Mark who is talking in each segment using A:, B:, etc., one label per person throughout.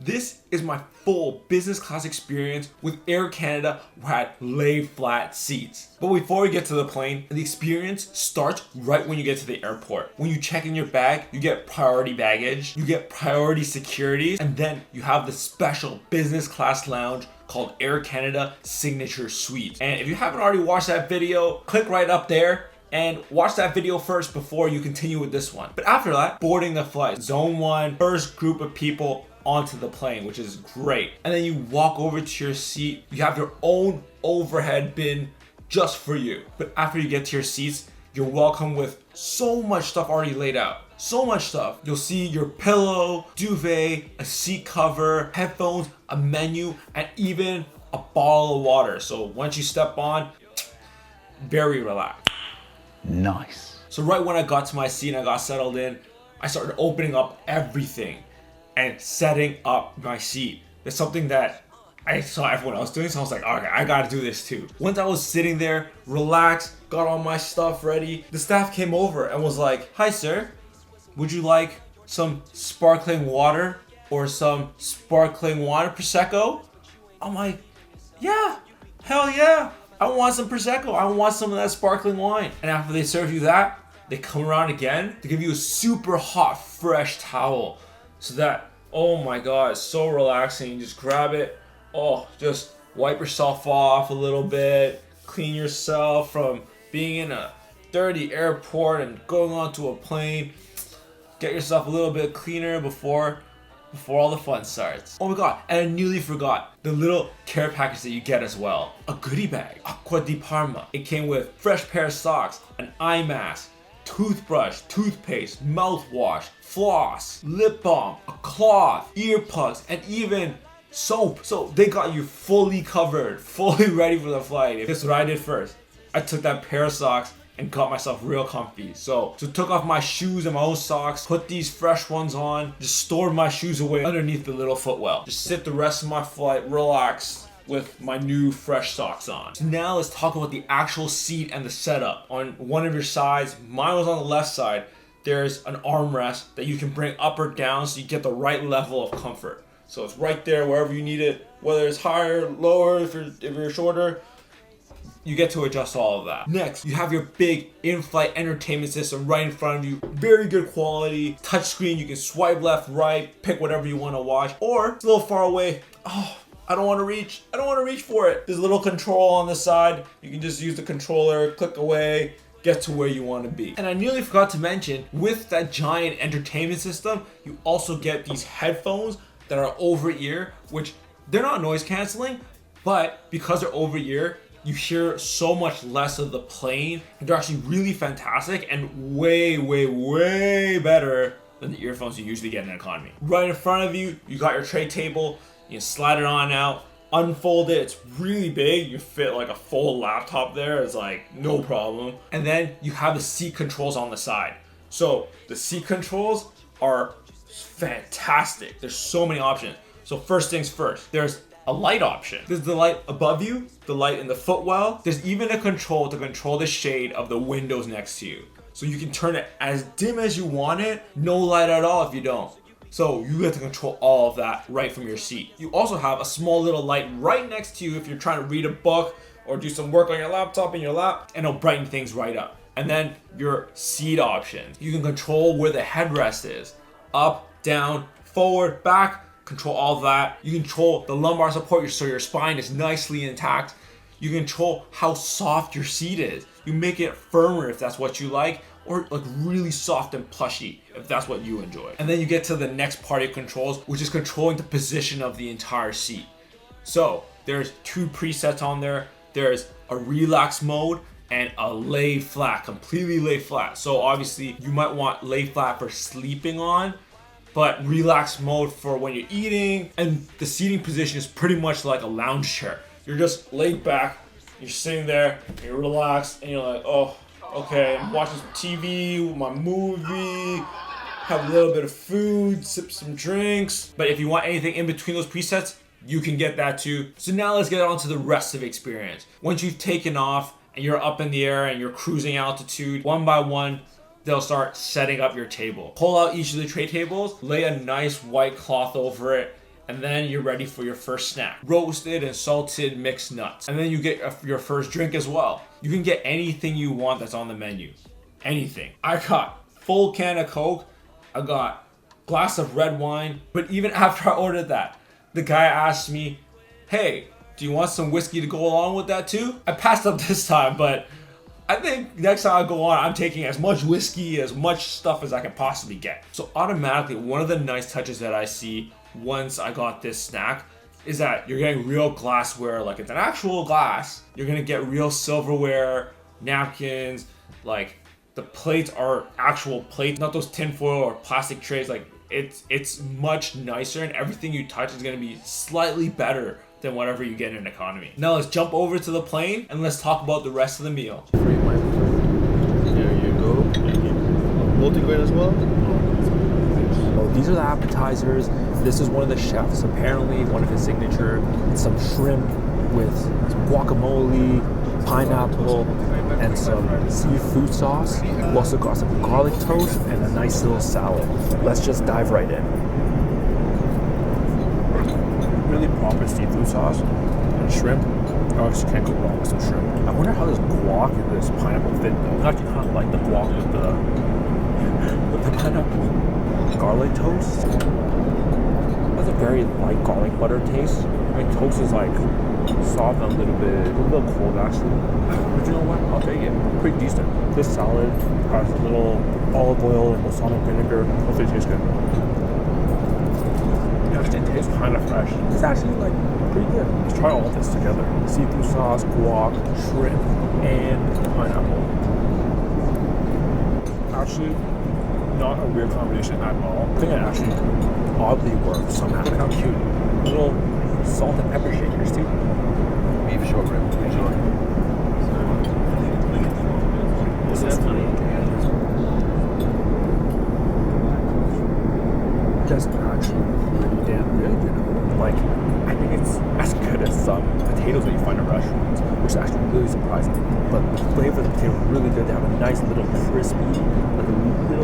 A: This is my full business class experience with Air Canada where I had lay flat seats. But before we get to the plane, the experience starts right when you get to the airport. When you check in your bag, you get priority baggage, you get priority security, and then you have the special business class lounge called Air Canada Signature Suite. And if you haven't already watched that video, click right up there and watch that video first before you continue with this one. But after that, boarding the flight. Zone 1, first group of people onto the plane, which is great. And then you walk over to your seat. You have your own overhead bin just for you. But after you get to your seats, you're welcome with so much stuff already laid out. So much stuff. You'll see your pillow, duvet, a seat cover, headphones, a menu, and even a bottle of water. So once you step on, very relaxed.
B: Nice.
A: So right when I got to my seat and I got settled in, I started opening up everything and setting up my seat. It's something that I saw everyone else doing, so I was like, okay, I gotta do this too. Once I was sitting there, relaxed, got all my stuff ready, the staff came over and was like, "Hi sir, would you like some sparkling water or some sparkling water Prosecco?" I'm like, yeah, hell yeah. I want some Prosecco. I want some of that sparkling wine. And after they serve you that, they come around again to give you a super hot, fresh towel. So that, oh my God, it's so relaxing. You just grab it. Oh, just wipe yourself off a little bit. Clean yourself from being in a dirty airport and going onto a plane. Get yourself a little bit cleaner before all the fun starts. Oh my God, and I nearly forgot the little care package that you get as well. A goodie bag, Acqua di Parma. It came with fresh pair of socks, an eye mask, toothbrush, toothpaste, mouthwash, floss, lip balm, a cloth, earplugs, and even soap. So they got you fully covered, fully ready for the flight. This is what I did first. I took that pair of socks and got myself real comfy. So took off my shoes and my own socks, put these fresh ones on, just stored my shoes away underneath the little footwell. Just sit the rest of my flight relaxed with my new fresh socks on. So now let's talk about the actual seat and the setup. On one of your sides, mine was on the left side, there's an armrest that you can bring up or down so you get the right level of comfort. So it's right there wherever you need it, whether it's higher, lower, if you're shorter, you get to adjust all of that. Next, you have your big in-flight entertainment system right in front of you. Very good quality, touchscreen, you can swipe left, right, pick whatever you want to watch, or it's a little far away. Oh, I don't want to reach for it. There's a little control on the side. You can just use the controller, click away, get to where you want to be. And I nearly forgot to mention, with that giant entertainment system, you also get these headphones that are over ear, which they're not noise canceling, but because they're over ear, you hear so much less of the plane, and they're actually really fantastic and way, way, way better than the earphones you usually get in economy. Right in front of you, you got your tray table. You can slide it on out, unfold it. It's really big. You fit like a full laptop there. It's like no problem. And then you have the seat controls on the side. So the seat controls are fantastic. There's so many options. So first things first, there's a light option. There's the light above you, the light in the footwell. There's even a control to control the shade of the windows next to you. So you can turn it as dim as you want it, no light at all if you don't. So you get to control all of that right from your seat. You also have a small little light right next to you if you're trying to read a book or do some work on your laptop in your lap, and it'll brighten things right up. And then your seat options. You can control where the headrest is. Up, down, forward, back. Control all of that. You control the lumbar support so your spine is nicely intact. You control how soft your seat is. You make it firmer if that's what you like, or like really soft and plushy if that's what you enjoy. And then you get to the next part of controls, which is controlling the position of the entire seat. So there's two presets on there. There's a relax mode and a lay flat, completely lay flat. So obviously you might want lay flat for sleeping on, but relax mode for when you're eating. And the seating position is pretty much like a lounge chair. You're just laid back, you're sitting there, you're relaxed, and you're like, oh, okay, I'm watching some TV, my movie, have a little bit of food, sip some drinks. But if you want anything in between those presets, you can get that too. So now let's get on to the rest of the experience. Once you've taken off and you're up in the air and you're cruising altitude, one by one, they'll start setting up your table. Pull out each of the tray tables, lay a nice white cloth over it, And then you're ready for your first snack. Roasted and salted mixed nuts. And then you get your first drink as well. You can get anything you want that's on the menu. Anything. I got full can of Coke. I got glass of red wine. But even after I ordered that, the guy asked me, hey, do you want some whiskey to go along with that too? I passed up this time, but I think next time I go on, I'm taking as much whiskey, as much stuff as I can possibly get. So automatically, one of the nice touches that I see once I got this snack is that you're getting real glassware, like it's an actual glass. You're gonna get real silverware, napkins, like the plates are actual plates, not those tinfoil or plastic trays. Like it's much nicer, and everything you touch is gonna be slightly better than whatever you get in economy. Now let's jump over to the plane and let's talk about the rest of the meal.
C: There you go. Multigrain as well?
D: Oh, these are the appetizers. This is one of the chefs, apparently one of his signature. It's some shrimp with some guacamole, pineapple, and some seafood sauce. We also got some garlic toast and a nice little salad. Let's just dive right in. Really proper seafood sauce and shrimp. You obviously can't go wrong with some shrimp. I wonder how this guac and this pineapple fit though. I actually kind of like the guac with the pineapple. Garlic toast has a very light garlic butter taste. I mean, toast is like soft and a little cold actually. But you know what? I'll take it. Pretty decent. This salad has a little olive oil and balsamic vinegar. Hopefully it tastes good. It tastes kind of fresh. It's actually like pretty good. Let's try all of this together. Seafood sauce, guac, shrimp, and pineapple. Actually, not a weird combination at all. I think it actually oddly works somehow. Look how cute. Little salt and pepper shakers too.
C: Beef short rib. Enjoy.
D: This is funny. Just actually pretty damn good, you know. Like, I think it's as good as some potatoes that you find at restaurants, which is actually really surprising. But the flavor of the potato is really good. They have a nice little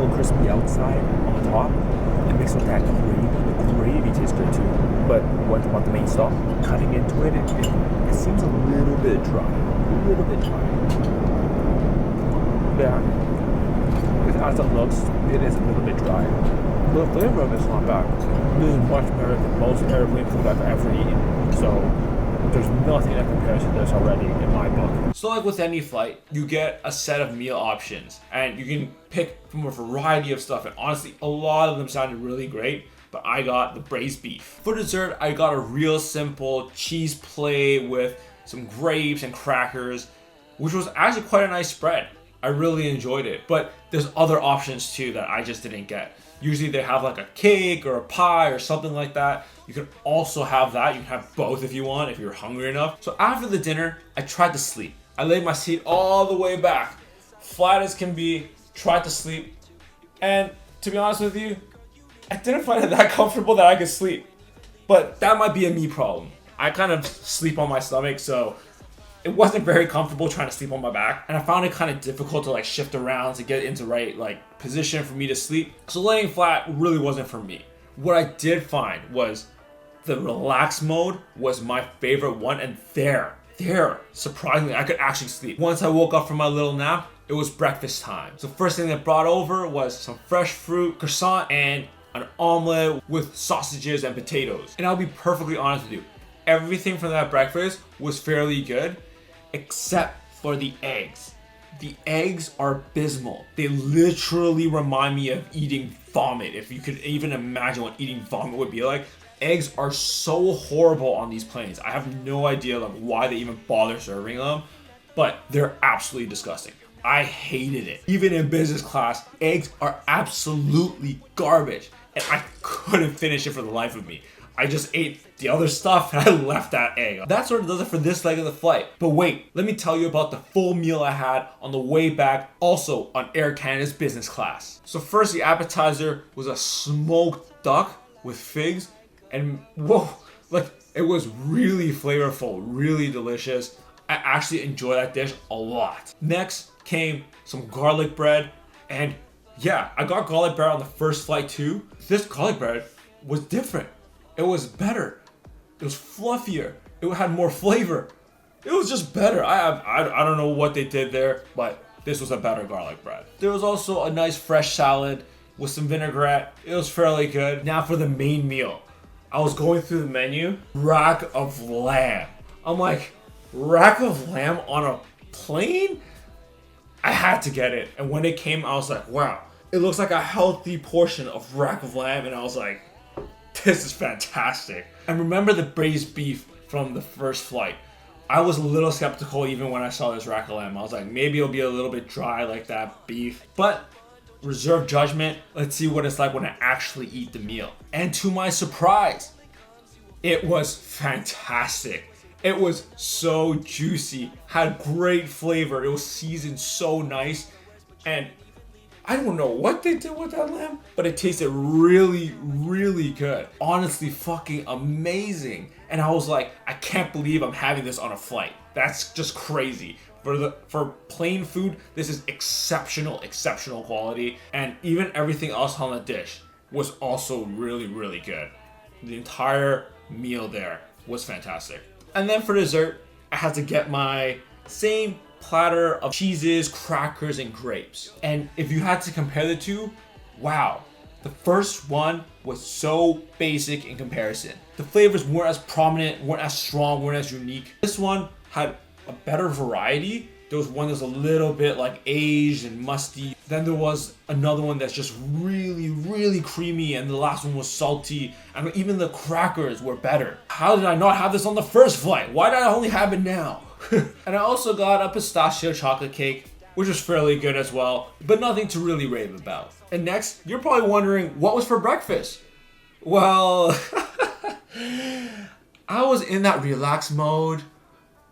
D: crispy outside on the top. It mixed with that gravy. The gravy tastes good too. But what about the main stuff? Cutting into it, it seems a little bit dry. Yeah. As it looks, it is a little bit dry. The flavor of it's not bad. This is much better than most airplane food I've ever eaten. So there's nothing that compares to this already in my book.
A: So like with any flight, you get a set of meal options and you can pick from a variety of stuff, and honestly a lot of them sounded really great, but I got the braised beef. For dessert, I got a real simple cheese plate with some grapes and crackers, which was actually quite a nice spread. I really enjoyed it, but there's other options too that I just didn't get. Usually they have like a cake or a pie or something like that. You can also have that. You can have both if you want, if you're hungry enough. So after the dinner, I tried to sleep. I laid my seat all the way back, flat as can be, tried to sleep. And to be honest with you, I didn't find it that comfortable that I could sleep. But that might be a me problem. I kind of sleep on my stomach, so it wasn't very comfortable trying to sleep on my back, and I found it kind of difficult to like shift around to get into right like position for me to sleep. So laying flat really wasn't for me. What I did find was the relax mode was my favorite one, and there, surprisingly, I could actually sleep. Once I woke up from my little nap, it was breakfast time. So first thing they brought over was some fresh fruit, croissant, and an omelet with sausages and potatoes. And I'll be perfectly honest with you, everything from that breakfast was fairly good, except for the eggs. The eggs are abysmal. They literally remind me of eating vomit. If you could even imagine what eating vomit would be like. Eggs are so horrible on these planes. I have no idea like why they even bother serving them, but they're absolutely disgusting. I hated it. Even in business class, eggs are absolutely garbage, and I couldn't finish it for the life of me. I just ate the other stuff and I left that egg. That sort of does it for this leg of the flight. But wait, let me tell you about the full meal I had on the way back, also on Air Canada's business class. So first, the appetizer was a smoked duck with figs, and whoa, like it was really flavorful, really delicious. I actually enjoyed that dish a lot. Next came some garlic bread, and yeah, I got garlic bread on the first flight too. This garlic bread was different. It was better. It was fluffier. It had more flavor. It was just better. I don't know what they did there, but this was a better garlic bread. There was also a nice fresh salad with some vinaigrette. It was fairly good. Now for the main meal. I was going through the menu. Rack of lamb. I'm like, rack of lamb on a plane? I had to get it. And when it came, I was like, wow. It looks like a healthy portion of rack of lamb. And I was like, this is fantastic. And remember the braised beef from the first flight. I was a little skeptical even when I saw this rack of lamb. I was like, maybe it'll be a little bit dry like that beef. But reserve judgment. Let's see what it's like when I actually eat the meal. And to my surprise, it was fantastic. It was so juicy, had great flavor. It was seasoned so nice. And I don't know what they did with that lamb, but it tasted really, really good. Honestly, fucking amazing. And I was like, I can't believe I'm having this on a flight. That's just crazy. For plain food, this is exceptional quality. And even everything else on the dish was also really, really good. The entire meal there was fantastic. And then for dessert, I had to get my same platter of cheeses, crackers, and grapes. And if you had to compare the two, wow. The first one was so basic in comparison. The flavors weren't as prominent, weren't as strong, weren't as unique. This one had a better variety. There was one that's a little bit like aged and musty. Then there was another one that's just really, really creamy, and the last one was salty. And even the crackers were better. How did I not have this on the first flight? Why did I only have it now? And I also got a pistachio chocolate cake, which was fairly good as well, but nothing to really rave about. And next, you're probably wondering what was for breakfast. Well, I was in that relaxed mode.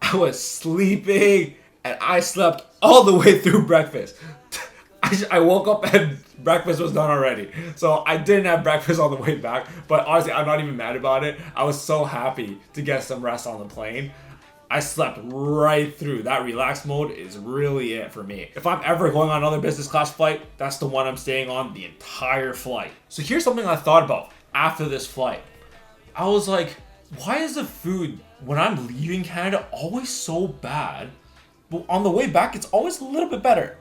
A: I was sleeping, and I slept all the way through breakfast. I woke up and breakfast was done already. So I didn't have breakfast on the way back, but honestly, I'm not even mad about it. I was so happy to get some rest on the plane. I slept right through. That relaxed mode is really it for me. If I'm ever going on another business class flight, that's the one I'm staying on the entire flight. So here's something I thought about after this flight. I was like, why is the food when I'm leaving Canada always so bad, but on the way back it's always a little bit better?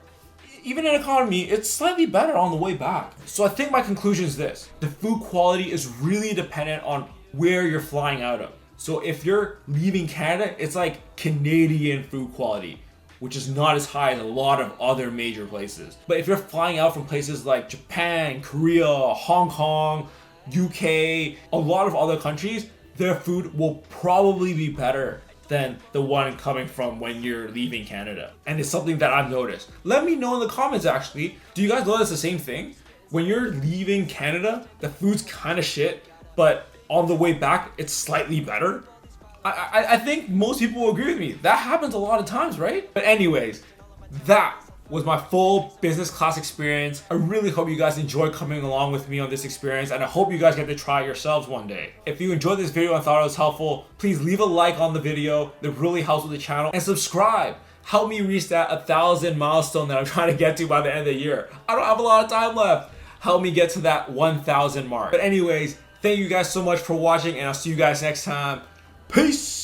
A: Even in economy, it's slightly better on the way back. So I think my conclusion is this. The food quality is really dependent on where you're flying out of. So if you're leaving Canada, it's like Canadian food quality, which is not as high as a lot of other major places. But if you're flying out from places like Japan, Korea, Hong Kong, UK, a lot of other countries, their food will probably be better than the one coming from when you're leaving Canada. And it's something that I've noticed. Let me know in the comments actually, do you guys notice the same thing? When you're leaving Canada, the food's kind of shit, but on the way back, it's slightly better. I think most people will agree with me. That happens a lot of times, right? But anyways, that was my full business class experience. I really hope you guys enjoy coming along with me on this experience, and I hope you guys get to try it yourselves one day. If you enjoyed this video and thought it was helpful, please leave a like on the video. That really helps with the channel. And subscribe. Help me reach that 1,000 milestone that I'm trying to get to by the end of the year. I don't have a lot of time left. Help me get to that 1,000 mark. But anyways, thank you guys so much for watching, and I'll see you guys next time. Peace!